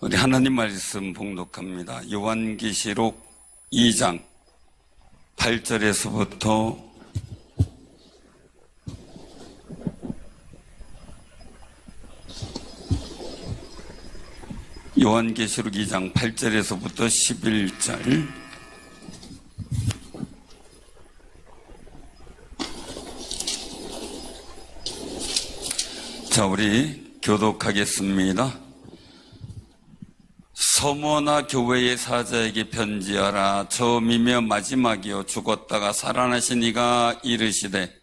우리 하나님 말씀 봉독합니다. 요한계시록 2장 8절에서부터 11절. 자, 우리 교독하겠습니다. 서머나 교회의 사자에게 편지하라. 처음이며 마지막이요 죽었다가 살아나신 이가 이르시되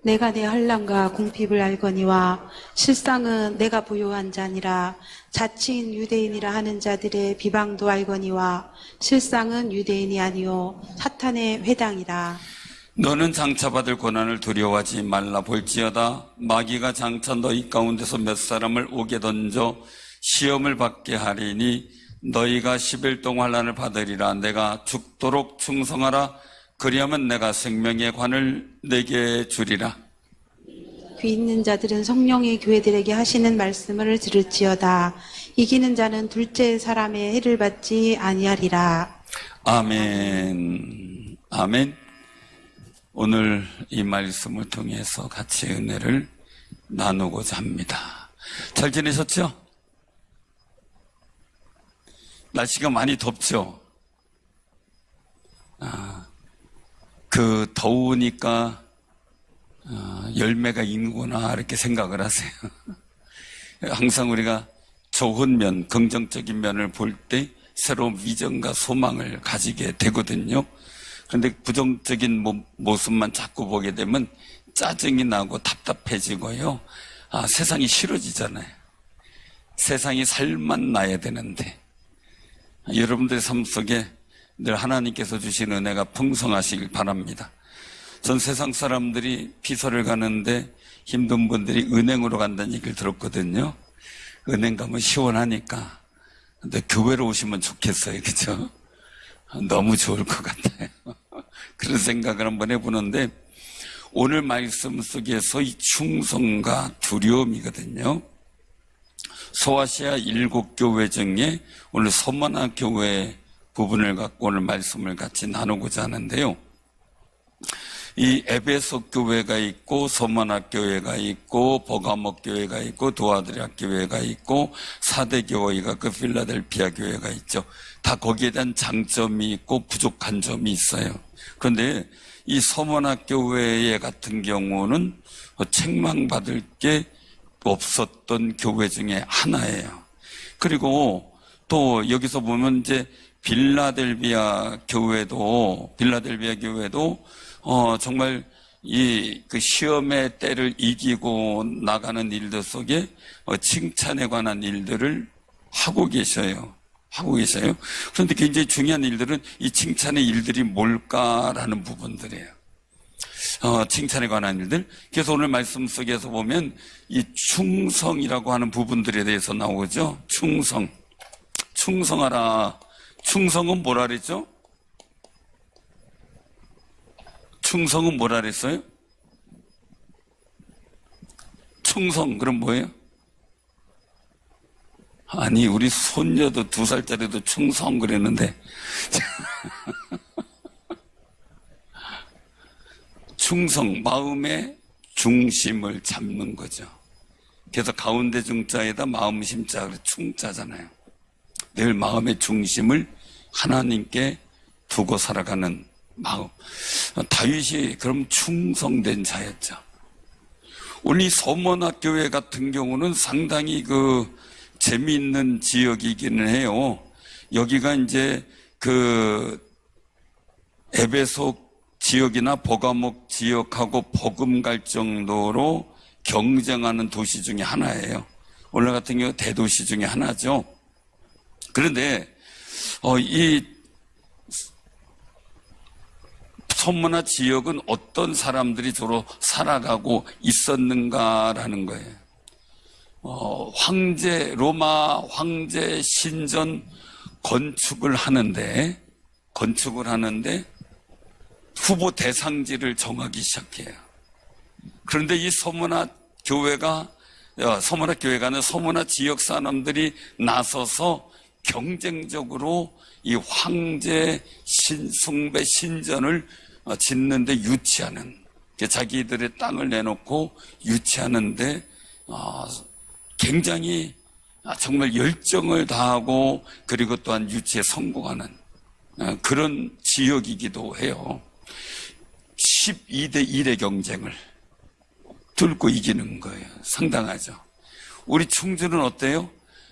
내가 내 환난과 궁핍을 알거니와 실상은 내가 부요한 자니라. 자칭 유대인이라 하는 자들의 비방도 알거니와 실상은 유대인이 아니요 사탄의 회당이라. 너는 장차 받을 고난을 두려워하지 말라. 볼지어다 마귀가 장차 너희 가운데서 몇 사람을 옥에 던져 시험을 받게 하리니 너희가 10일 동안 환난을 받으리라. 내가 죽도록 충성하라. 그리하면 내가 생명의 관을 내게 주리라. 귀 있는 자들은 성령의 교회들에게 하시는 말씀을 들을지어다. 이기는 자는 둘째 사람의 해를 받지 아니하리라. 아멘. 아멘. 오늘 이 말씀을 통해서 같이 은혜를 나누고자 합니다. 잘 지내셨죠? 날씨가 많이 덥죠? 더우니까 열매가 있구나 이렇게 생각을 하세요. 항상 우리가 좋은 면, 긍정적인 면을 볼 때 새로운 비전과 소망을 가지게 되거든요. 그런데 부정적인 모습만 자꾸 보게 되면 짜증이 나고 답답해지고요. 세상이 싫어지잖아요. 세상이 살만 나야 되는데 여러분들의 삶 속에 늘 하나님께서 주신 은혜가 풍성하시길 바랍니다. 전 세상 사람들이 피서를 가는데 힘든 분들이 은행으로 간다는 얘기를 들었거든요. 은행 가면 시원하니까. 근데 교회로 오시면 좋겠어요. 그죠? 너무 좋을 것 같아요. 그런 생각을 한번 해보는데 오늘 말씀 속에서 이 충성과 두려움이거든요. 소아시아 7교회 중에 오늘 서머나 교회 부분을 갖고 오늘 말씀을 같이 나누고자 하는데요. 이 에베소 교회가 있고 서머나 교회가 있고 버가모 교회가 있고 도아드리아 교회가 있고 사대 교회가 그 필라델피아 교회가 있죠. 다 거기에 대한 장점이 있고 부족한 점이 있어요. 그런데 이 서머나 교회 같은 경우는 책망받을 게 없었던 교회 중에 하나예요. 그리고 또 여기서 보면 이제 빌라델비아 교회도 정말 그 시험의 때를 이기고 나가는 일들 속에 칭찬에 관한 일들을 하고 계셔요. 그런데 굉장히 중요한 일들은 이 칭찬의 일들이 뭘까라는 부분들이에요. 칭찬에 관한 일들. 그래서 오늘 말씀 속에서 보면 이 충성이라고 하는 부분들에 대해서 나오죠. 충성하라. 충성은 뭐라 그랬죠? 충성은 뭐라 그랬어요? 충성, 그럼 뭐예요? 아니, 우리 손녀도 2살짜리도 충성 그랬는데. 충성, 마음의 중심을 잡는 거죠. 그래서 가운데 중자에다 마음 심자, 충자잖아요. 늘 마음의 중심을 하나님께 두고 살아가는 마음. 다윗이 그럼 충성된 자였죠. 우리 서머나 교회 같은 경우는 상당히 재미있는 지역이기는 해요. 여기가 이제 에베소 지역이나 버가목 지역하고 버금 정도로 경쟁하는 도시 중에 하나예요. 오늘 같은 경우 대도시 중에 하나죠. 그런데 이 서머나 지역은 어떤 사람들이 주로 살아가고 있었는가라는 거예요. 로마 황제 신전 건축을 하는데 후보 대상지를 정하기 시작해요. 그런데 이 서머나 교회가 서문화 교회가는 서문화 지역 사람들이 나서서 경쟁적으로 이 황제 숭배 신전을 짓는데 유치하는, 자기들의 땅을 내놓고 유치하는데 굉장히 정말 열정을 다하고 그리고 또한 유치에 성공하는 그런 지역이기도 해요. 12대 1의 경쟁을 뚫고 이기는 거예요. 상당하죠. 우리 충주는 어때요?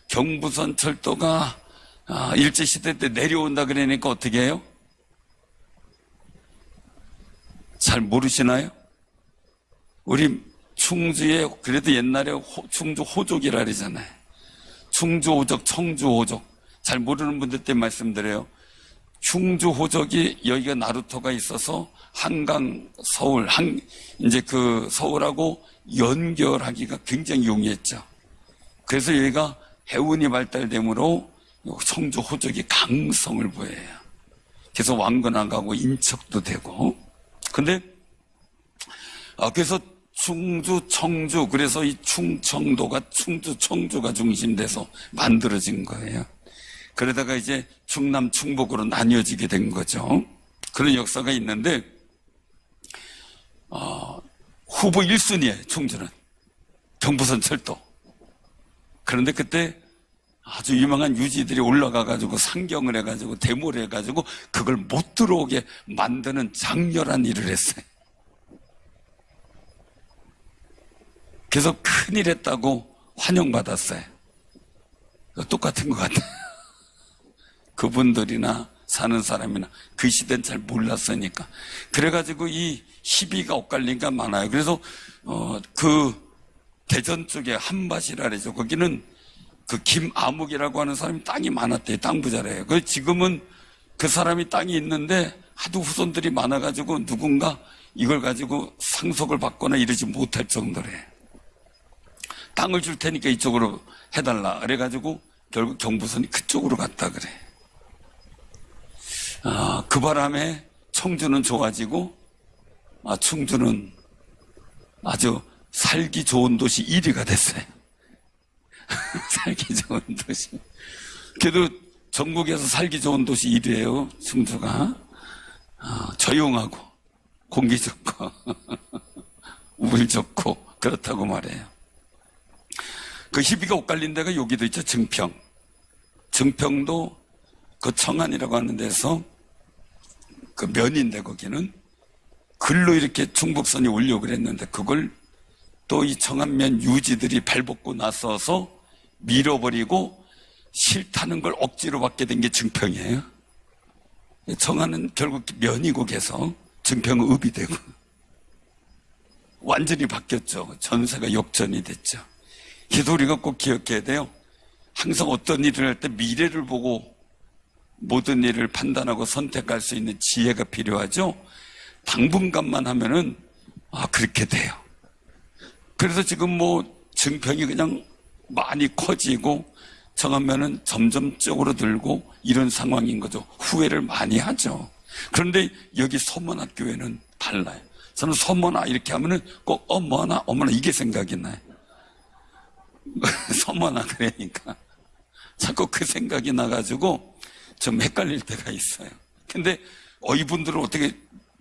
경부선 철도가 일제시대 때 내려온다 그러니까 어떻게 해요? 잘 모르시나요? 우리 충주에 그래도 옛날에 충주 호족이라 그러잖아요. 충주 호족, 청주 호족. 잘 모르는 분들 때 말씀드려요. 충주 호족이 여기가 나루터가 있어서 한강, 서울, 이제 그 서울하고 연결하기가 굉장히 용이했죠. 그래서 여기가 해운이 발달되므로 청주 호족이 강성을 보여요. 그래서 왕건항하고 인척도 되고. 근데, 그래서 충주, 청주, 그래서 이 충청도가 충주, 청주가 중심돼서 만들어진 거예요. 그러다가 이제 충남, 충북으로 나뉘어지게 된 거죠. 그런 역사가 있는데, 후보 1순위에 충주는 경부선 철도. 그런데 그때 아주 유명한 유지들이 올라가가지고 상경을 해가지고 데모를 해가지고 그걸 못 들어오게 만드는 장렬한 일을 했어요. 그래서 큰일 했다고 환영받았어요. 똑같은 것 같아요. 그분들이나 사는 사람이나 그 시대는 잘 몰랐으니까. 그래가지고 이 시비가 엇갈리니까 많아요. 그래서 그 대전 쪽에 한밭이라 그러죠. 거기는 그 김아묵이라고 하는 사람이 땅이 많았대요. 땅 부자래요. 그 지금은 그 사람이 땅이 있는데 하도 후손들이 많아가지고 누군가 이걸 가지고 상속을 받거나 이러지 못할 정도래요. 땅을 줄 테니까 이쪽으로 해달라. 그래가지고 결국 경부선이 그쪽으로 갔다 그래. 그 바람에 청주는 좋아지고, 충주는 아주 살기 좋은 도시 1위가 됐어요. 살기 좋은 도시. 그래도 전국에서 살기 좋은 도시 1위예요, 충주가. 조용하고, 공기 좋고, 물 좋고, 그렇다고 말해요. 그 희비가 엇갈린 데가 여기도 있죠, 증평. 증평도 그 청안이라고 하는 데서 그 면인데 거기는 글로 이렇게 충북선이 오려고 그랬는데 그걸 또 이 청안면 유지들이 발벗고 나서서 밀어버리고 싫다는 걸 억지로 받게 된 게 증평이에요. 청안은 결국 면이고 계속 증평은 읍이 되고 완전히 바뀌었죠. 전세가 역전이 됐죠. 그래서 우리가 꼭 기억해야 돼요. 항상 어떤 일을 할 때 미래를 보고 모든 일을 판단하고 선택할 수 있는 지혜가 필요하죠. 당분간만 하면은 그렇게 돼요. 그래서 지금 증평이 그냥 많이 커지고 청안면은 점점 쪽으로 들고 이런 상황인 거죠. 후회를 많이 하죠. 그런데 여기 서문학교회는 달라요. 저는 서문화 이렇게 하면은 꼭 어머나 이게 생각이 나요. 서문화 그러니까 자꾸 그 생각이 나가지고 좀 헷갈릴 때가 있어요. 근데 이분들은 어떻게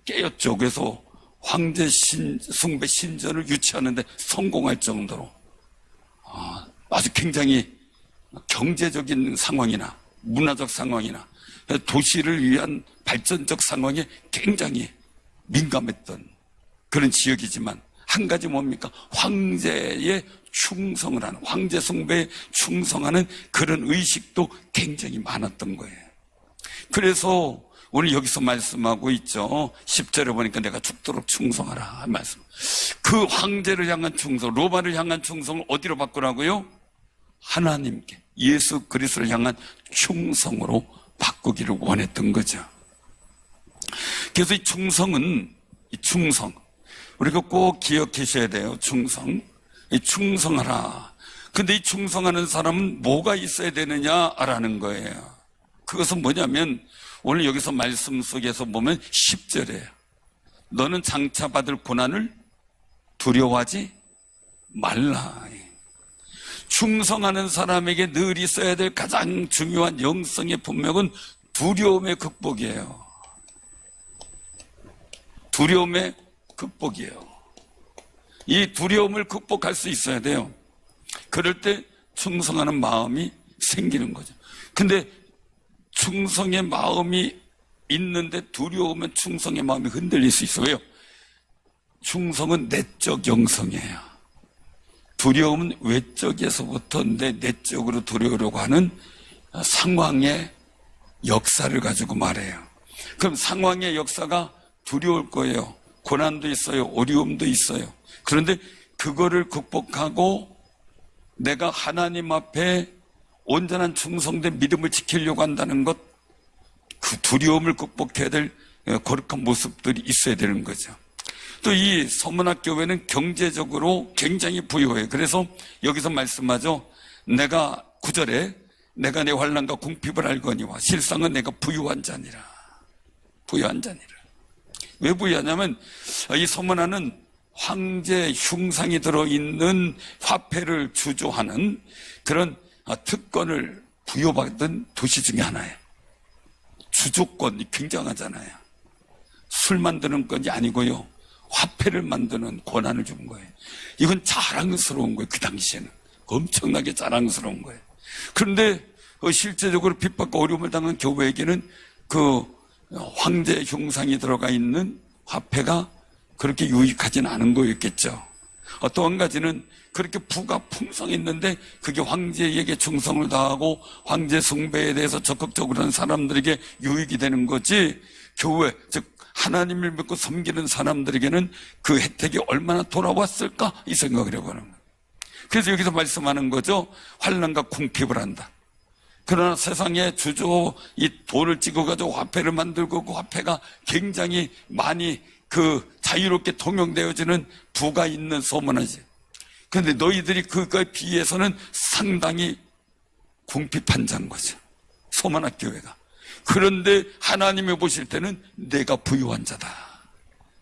깨였죠. 그래서 황제 숭배 신전을 유치하는데 성공할 정도로 아주 굉장히 경제적인 상황이나 문화적 상황이나 도시를 위한 발전적 상황에 굉장히 민감했던 그런 지역이지만 한 가지 뭡니까? 황제의 충성을 하는, 황제 숭배에 충성하는 그런 의식도 굉장히 많았던 거예요. 그래서 오늘 여기서 말씀하고 있죠. 10절에 보니까 내가 죽도록 충성하라 말씀. 그 황제를 향한 충성, 로마를 향한 충성을 어디로 바꾸라고요? 하나님께, 예수 그리스도를 향한 충성으로 바꾸기를 원했던 거죠. 그래서 이 충성은, 우리가 꼭 기억하셔야 돼요. 이 충성하라. 근데 이 충성하는 사람은 뭐가 있어야 되느냐라는 거예요. 그것은 뭐냐면 오늘 여기서 말씀 속에서 보면 10절이에요. 너는 장차 받을 고난을 두려워하지 말라. 충성하는 사람에게 늘 있어야 될 가장 중요한 영성의 본명은 두려움의 극복이에요. 두려움의 극복이에요. 이 두려움을 극복할 수 있어야 돼요. 그럴 때 충성하는 마음이 생기는 거죠. 근데 충성의 마음이 있는데 두려우면 충성의 마음이 흔들릴 수 있어요. 왜요? 충성은 내적 영성이에요. 두려움은 외적에서부터 내 내적으로 들어오려고 하는 상황의 역사를 가지고 말해요. 그럼 상황의 역사가 두려울 거예요. 고난도 있어요. 어려움도 있어요. 그런데 그거를 극복하고 내가 하나님 앞에 온전한 충성된 믿음을 지키려고 한다는 것, 그 두려움을 극복해야 될 거룩한 모습들이 있어야 되는 거죠. 또 이 서문학 교회는 경제적으로 굉장히 부유해요. 그래서 여기서 말씀하죠. 내가 9절에 내가 내 환난과 궁핍을 알거니와 실상은 내가 부유한 자니라. 부유한 자니라. 왜 부유하냐면 이 서문화는 황제 흉상이 들어있는 화폐를 주조하는 그런 특권을 부여받은 도시 중에 하나예요. 주조권이 굉장하잖아요. 술 만드는 건이 아니고요. 화폐를 만드는 권한을 준 거예요. 이건 자랑스러운 거예요. 그 당시에는. 엄청나게 자랑스러운 거예요. 그런데 실제적으로 핍박과 어려움을 당한 교회에게는 그 황제 흉상이 들어가 있는 화폐가 그렇게 유익하진 않은 거였겠죠. 또 한 가지는 그렇게 부가 풍성했는데 그게 황제에게 충성을 다하고 황제 숭배에 대해서 적극적으로 하는 사람들에게 유익이 되는 거지, 교회, 즉 하나님을 믿고 섬기는 사람들에게는 그 혜택이 얼마나 돌아왔을까 이 생각을 해보는 거예요. 그래서 여기서 말씀하는 거죠. 환난과 궁핍을 한다. 그러나 세상에 주조 이 돌을 찍어가지고 화폐를 만들고 그 화폐가 굉장히 많이 그 자유롭게 통용되어지는 부가 있는 소문하지. 그런데 너희들이 그거에 비해서는 상당히 궁핍한 자인 거죠. 소문학 교회가. 그런데 하나님이 보실 때는 내가 부유한 자다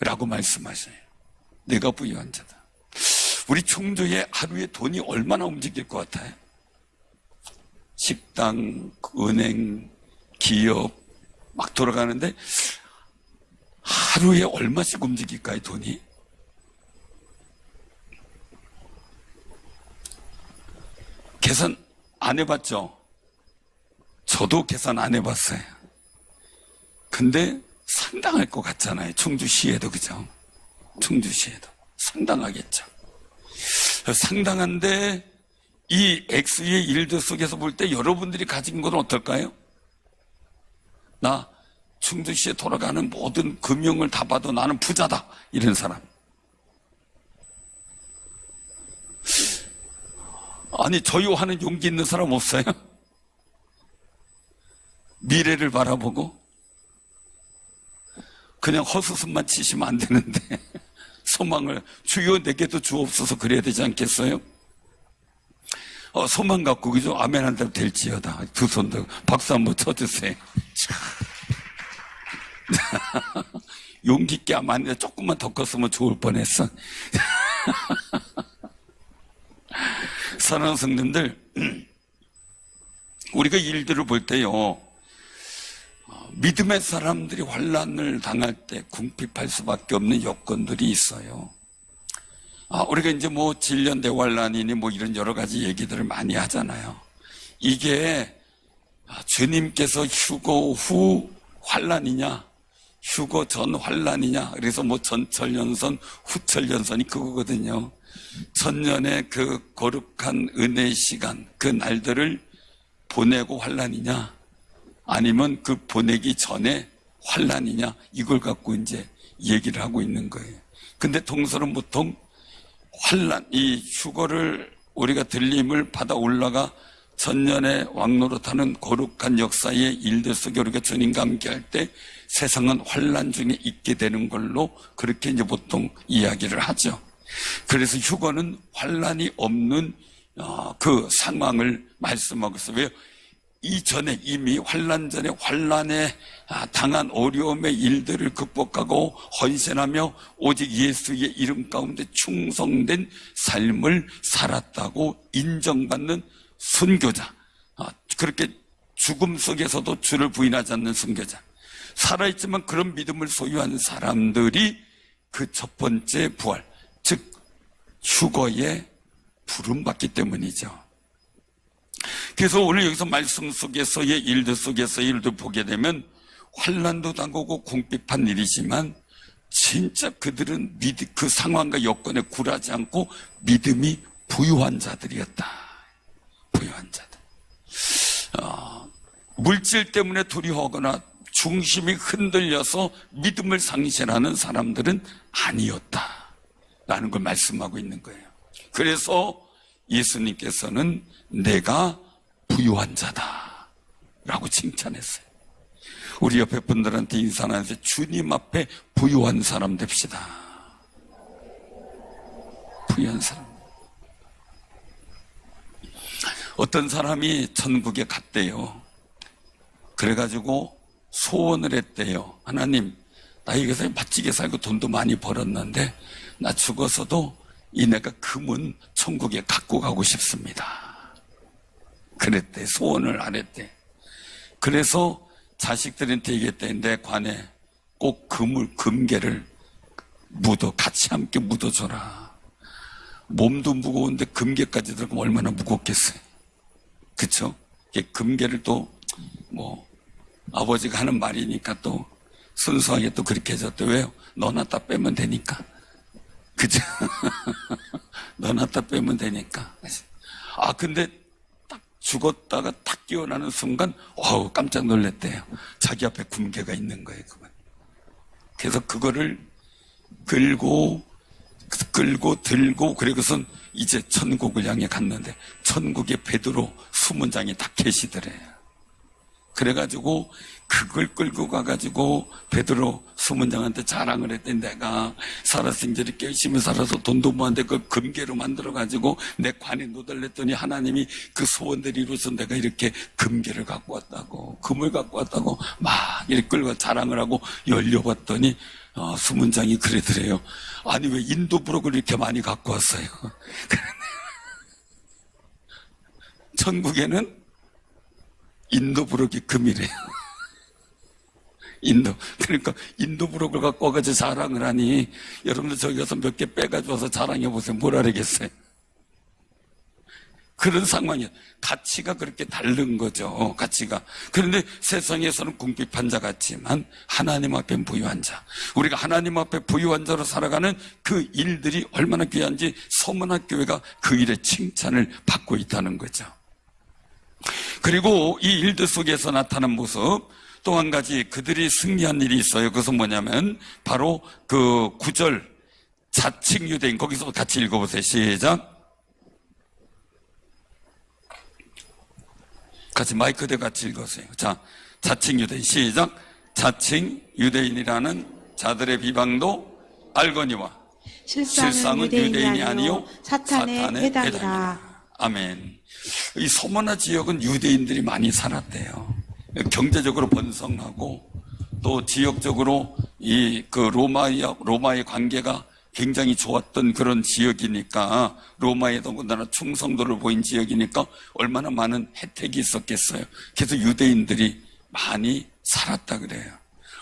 라고 말씀하셔요. 내가 부유한 자다. 우리 총조의 하루에 돈이 얼마나 움직일 것 같아요? 식당, 은행, 기업 막 돌아가는데 하루에 얼마씩 움직일까요, 돈이? 계산 안 해봤죠? 저도 계산 안 해봤어요. 근데 상당할 것 같잖아요. 청주시에도, 그죠? 청주시에도 상당하겠죠. 상당한데 이 X의 일들 속에서 볼 때 여러분들이 가진 건 어떨까요? 나 충주시에 돌아가는 모든 금융을 다 봐도 나는 부자다, 이런 사람. 아니, 저요하는 용기 있는 사람 없어요? 미래를 바라보고 그냥 헛웃음만 치시면 안 되는데 소망을 주여 내게도 주옵소서 그래야 되지 않겠어요? 소망 갖고, 그죠? 아멘 한다면 될지어다. 두 손 들고 박수 한번 쳐주세요. 용기 있게 하면 안 돼. 조금만 더 컸으면 좋을 뻔했어. 사랑하는 성도님들, 우리가 일들을 볼 때요, 믿음의 사람들이 환난을 당할 때 궁핍할 수밖에 없는 여건들이 있어요. 우리가 이제 뭐 질년 대환란이니 뭐 이런 여러 가지 얘기들을 많이 하잖아요. 이게 주님께서 휴거 후 환란이냐, 휴거 전 환란이냐, 그래서 뭐 전철연선, 후철연선이 그거거든요. 천년의 그 거룩한 은혜의 시간, 그 날들을 보내고 환란이냐, 아니면 그 보내기 전에 환란이냐, 이걸 갖고 이제 얘기를 하고 있는 거예요. 근데 동서는 보통 환란, 이 휴거를 우리가 들림을 받아 올라가 천년의 왕노릇하는 거룩한 역사의 일들 속에 우리가 주님과 함께할 때 세상은 환란 중에 있게 되는 걸로 그렇게 이제 보통 이야기를 하죠. 그래서 휴거는 환란이 없는 그 상황을 말씀하고 있어요. 왜요? 이전에 이미 환난 전에 환난에 당한 어려움의 일들을 극복하고 헌신하며 오직 예수의 이름 가운데 충성된 삶을 살았다고 인정받는 순교자, 그렇게 죽음 속에서도 주를 부인하지 않는 순교자, 살아있지만 그런 믿음을 소유한 사람들이 그 첫 번째 부활, 즉 휴거에 부름받기 때문이죠. 그래서 오늘 여기서 말씀 속에서의 일들 속에서의 일들 보게 되면 환난도 당하고 궁핍한 일이지만 진짜 그들은 그 상황과 여건에 굴하지 않고 믿음이 부유한 자들이었다. 부유한 자들. 물질 때문에 두려워하거나 중심이 흔들려서 믿음을 상실하는 사람들은 아니었다 라는 걸 말씀하고 있는 거예요. 그래서 예수님께서는 내가 부유한 자다 라고 칭찬했어요. 우리 옆에 분들한테 인사하면서 주님 앞에 부유한 사람 됩시다. 부유한 사람. 어떤 사람이 천국에 갔대요. 그래가지고 소원을 했대요. 하나님, 나 여기서 멋지게 살고 돈도 많이 벌었는데 나 죽어서도 이 내가 금은 천국에 갖고 가고 싶습니다. 그랬대. 소원을 하랬대. 그래서 자식들한테 얘기했대. 내 관에 꼭 금괴를 같이 함께 묻어줘라. 몸도 무거운데 금괴까지 들어가면 얼마나 무겁겠어요. 그쵸? 금괴를 또 아버지가 하는 말이니까 또 순수하게 또 그렇게 해줬대. 왜요? 너나 빼면 되니까. 그죠? 너나 빼면 되니까. 근데 딱 죽었다가 딱 깨어나는 순간, 깜짝 놀랐대요. 자기 앞에 금괴가 있는 거예요, 그건. 그래서 그거를 끌고, 들고, 그리고선 이제 천국을 향해 갔는데, 천국에 베드로 수문장이 다 계시더래요. 그래가지고 그걸 끌고 가가지고 베드로 수문장한테 자랑을 했더니 내가 살아서 이렇게 열심히 살아서 돈도 모았는데 그걸 금괴로 만들어가지고 내 관에 놓달랬더니 하나님이 그 소원들이 이루어서 내가 이렇게 금괴를 갖고 왔다고, 금을 갖고 왔다고 막 이렇게 끌고 자랑을 하고 열려봤더니 수문장이 그러더래요. 아니 왜 인도 부록을 이렇게 많이 갖고 왔어요? 천국에는 인도 부록이 금이래요. 그러니까 인도 부록을 갖고 와가지고 자랑을 하니 여러분들 저기 가서 몇 개 빼가지고 와서 자랑해보세요. 뭘 하겠어요? 그런 상황이에요. 가치가 그렇게 다른 거죠. 가치가. 그런데 세상에서는 궁핍한 자 같지만 하나님 앞에 부유한 자. 우리가 하나님 앞에 부유한 자로 살아가는 그 일들이 얼마나 귀한지 서문학교회가 그 일의 칭찬을 받고 있다는 거죠. 그리고 이 일들 속에서 나타난 모습, 또 한 가지 그들이 승리한 일이 있어요. 그것은 뭐냐면 바로 그 9절 자칭 유대인, 거기서 같이 읽어보세요. 시작. 같이 마이크 대 같이 읽으세요. 자, 자칭 유대인 시작. 자칭 유대인이라는 자들의 비방도 알거니와 실상은 유대인이 아니요 사탄의 회당이라. 아멘. 이 소모나 지역은 유대인들이 많이 살았대요. 경제적으로 번성하고 또 지역적으로 그 로마의 관계가 굉장히 좋았던 그런 지역이니까, 로마에 더군다나 충성도를 보인 지역이니까 얼마나 많은 혜택이 있었겠어요. 그래서 유대인들이 많이 살았다 그래요.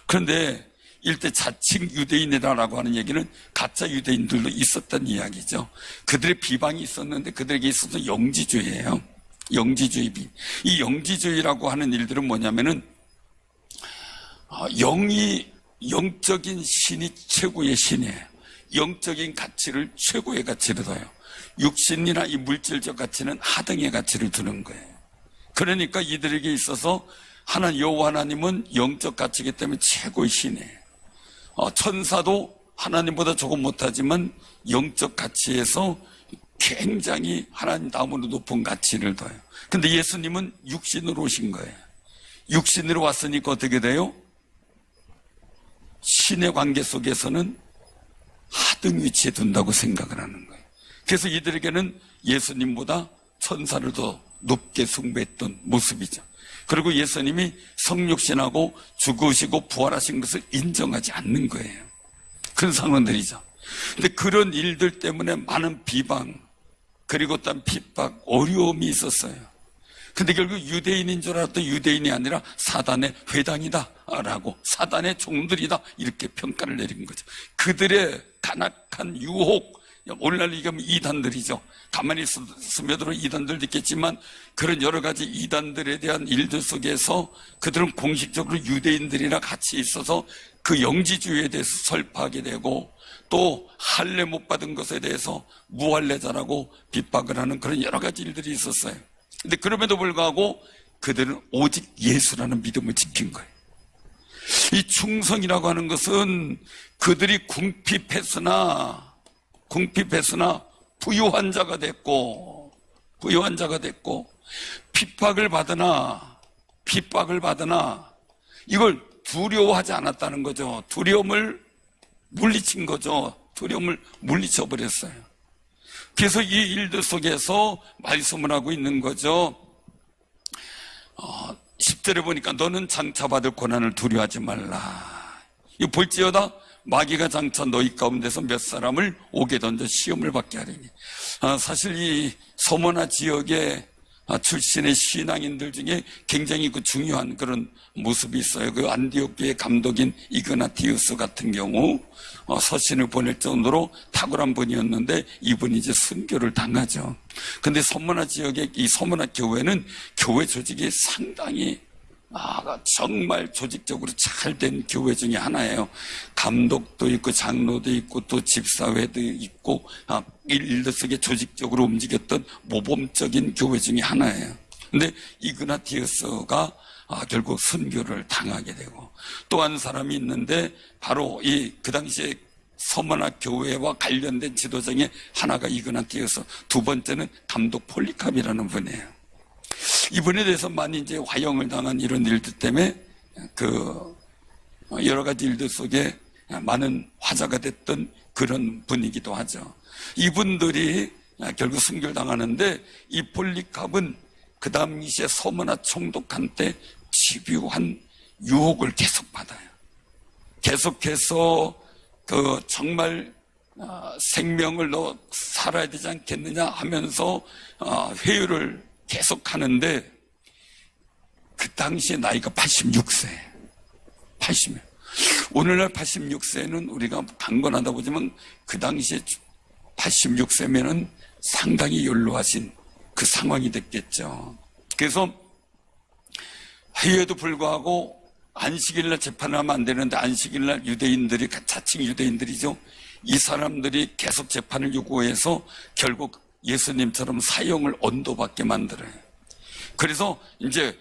그런데 일대 자칭 유대인이라고 하는 얘기는 가짜 유대인들도 있었던 이야기죠. 그들의 비방이 있었는데 그들에게 있어서 영지주의예요. 영지주의. 이 영지주의라고 하는 일들은 뭐냐면은 영적인 신이 최고의 신이에요. 영적인 가치를 최고의 가치로 둬요. 육신이나 이 물질적 가치는 하등의 가치를 두는 거예요. 그러니까 이들에게 있어서 여호와 하나님은 영적 가치이기 때문에 최고의 신이에요. 천사도 하나님보다 조금 못하지만 영적 가치에서 굉장히 하나님 다음으로 높은 가치를 둬요. 근데 예수님은 육신으로 오신 거예요. 육신으로 왔으니까 어떻게 돼요? 신의 관계 속에서는 하등 위치에 둔다고 생각을 하는 거예요. 그래서 이들에게는 예수님보다 천사를 더 높게 숭배했던 모습이죠. 그리고 예수님이 성육신하고 죽으시고 부활하신 것을 인정하지 않는 거예요. 그런 상황들이죠. 근데 그런 일들 때문에 많은 비방, 그리고 또 핍박, 어려움이 있었어요. 근데 결국 유대인인 줄 알았던 유대인이 아니라 사단의 회당이다 라고, 사단의 종들이다 이렇게 평가를 내린 거죠. 그들의 간악한 유혹, 오늘날 얘기하면 이단들이죠. 가만히 스며들어 이단들도 있겠지만 그런 여러 가지 이단들에 대한 일들 속에서 그들은 공식적으로 유대인들이랑 같이 있어서 그 영지주의에 대해서 설파하게 되고, 또 할례 못 받은 것에 대해서 무할례자라고 핍박을 하는 그런 여러 가지 일들이 있었어요. 근데 그럼에도 불구하고 그들은 오직 예수라는 믿음을 지킨 거예요. 이 충성이라고 하는 것은 그들이 궁핍했으나 부유한 자가 됐고 핍박을 받으나 이걸 두려워하지 않았다는 거죠. 두려움을 물리친 거죠. 두려움을 물리쳐 버렸어요. 그래서 이 일들 속에서 말씀을 하고 있는 거죠. 10절에 보니까 너는 장차받을 고난을 두려워하지 말라. 이거 볼지어다 마귀가 장차 너희 가운데서 몇 사람을 옥에 던져 시험을 받게 하리니. 사실 이 서머나 지역의 출신의 신앙인들 중에 굉장히 그 중요한 그런 모습이 있어요. 그 안디옥 교회 감독인 이그나티우스 같은 경우 서신을 보낼 정도로 탁월한 분이었는데 이분이 이제 순교를 당하죠. 근데 서머나 지역의 이 서머나 교회는 교회 조직이 상당히 정말 조직적으로 잘 된 교회 중에 하나예요. 감독도 있고 장로도 있고 또 집사회도 있고 일들 속에 조직적으로 움직였던 모범적인 교회 중에 하나예요. 근데 이그나티우스가 결국 순교를 당하게 되고, 또 한 사람이 있는데 바로 그 당시에 서머나 교회와 관련된 지도자의 하나가 이그나티우스, 두 번째는 감독 폴리캅이라는 분이에요. 이분에 대해서 많이 이제 화형을 당한 이런 일들 때문에 여러 가지 일들 속에 많은 화제가 됐던 그런 분이기도 하죠. 이분들이 결국 순교를 당하는데, 이 폴리캅은 그 당시에 서머나 총독한테 집요한 유혹을 계속 받아요. 계속해서 정말 생명을 너 살아야 되지 않겠느냐 하면서 회유를 계속 하는데, 그 당시에 나이가 86세. 오늘날 86세는 우리가 강건하다 보지만 그 당시에 86세면은 상당히 연로하신 그 상황이 됐겠죠. 그래서 회유에도 불구하고 안식일날 재판을 하면 안 되는데, 안식일날 유대인들이, 자칭 유대인들이죠, 이 사람들이 계속 재판을 요구해서 결국 예수님처럼 사형을 언도받게 만들어요. 그래서 이제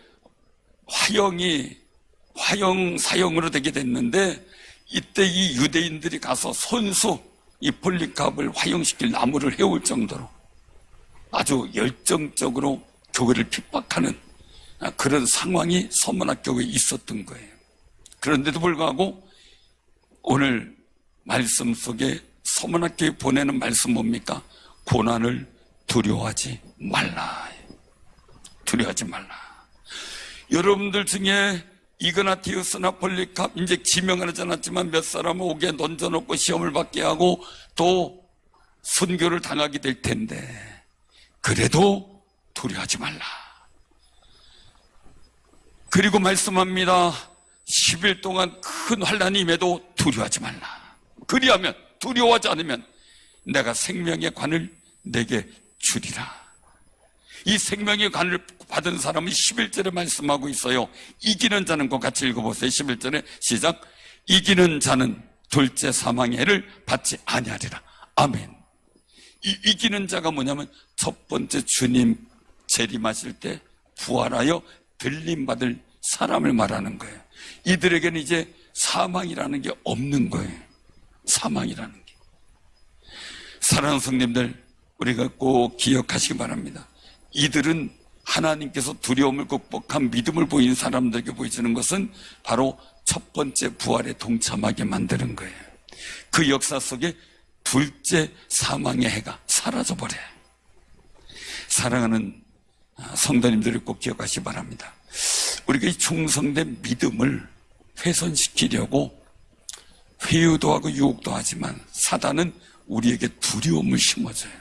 사형으로 되게 됐는데, 이때 이 유대인들이 가서 손수 이 폴리캅을 화형시킬 나무를 해올 정도로 아주 열정적으로 교회를 핍박하는 그런 상황이 서머나 교회에 있었던 거예요. 그런데도 불구하고 오늘 말씀 속에 서머나 교회에 보내는 말씀 뭡니까? 고난을 두려워하지 말라. 두려워하지 말라. 여러분들 중에 이그나티우스나 폴리캅, 이제 지명은 하지 않았지만 몇 사람은 옥에 던져놓고 시험을 받게 하고 또 순교를 당하게 될 텐데, 그래도 두려워하지 말라. 그리고 말씀합니다. 10일 동안 큰 환난이 임해도 두려워하지 말라. 그리하면, 두려워하지 않으면 내가 생명의 관을 내게 주리라. 이 생명의 관을 받은 사람은 11절에 말씀하고 있어요. 이기는 자는 것 같이 읽어보세요. 11절에 시작. 이기는 자는 둘째 사망의 해를 받지 아니하리라. 아멘. 이 이기는 자가 뭐냐면 첫 번째 주님 재림하실 때 부활하여 들림받을 사람을 말하는 거예요. 이들에게는 이제 사망이라는 게 없는 거예요. 사망이라는 게. 사랑하는 성님들, 우리가 꼭 기억하시기 바랍니다. 이들은 하나님께서 두려움을 극복한 믿음을 보이는 사람들에게 보여주는 것은 바로 첫 번째 부활에 동참하게 만드는 거예요. 그 역사 속에 둘째 사망의 해가 사라져버려요. 사랑하는 성도님들이 꼭 기억하시기 바랍니다. 우리가 이 충성된 믿음을 훼손시키려고 회유도 하고 유혹도 하지만 사단은 우리에게 두려움을 심어줘요.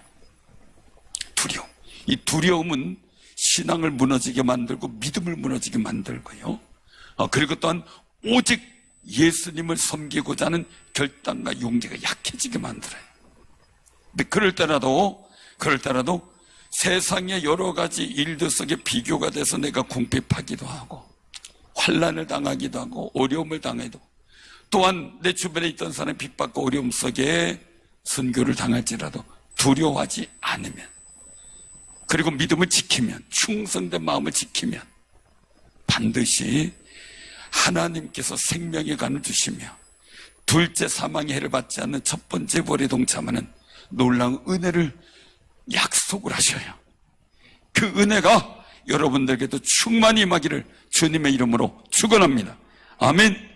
두려움. 이 두려움은 신앙을 무너지게 만들고 믿음을 무너지게 만들고요. 그리고 또한 오직 예수님을 섬기고자 하는 결단과 용기가 약해지게 만들어요. 근데 그럴 때라도 세상의 여러 가지 일들 속에 비교가 돼서 내가 궁핍하기도 하고 환난을 당하기도 하고 어려움을 당해도 또한 내 주변에 있던 사람의 핍박과 어려움 속에 선교를 당할지라도 두려워하지 않으면 그리고 믿음을 지키면 충성된 마음을 지키면 반드시 하나님께서 생명의 간을 주시며 둘째 사망의 해를 받지 않는 첫 번째 벌에 동참하는 놀라운 은혜를 약속을 하셔요. 그 은혜가 여러분들에게도 충만히 임하기를 주님의 이름으로 축원합니다. 아멘.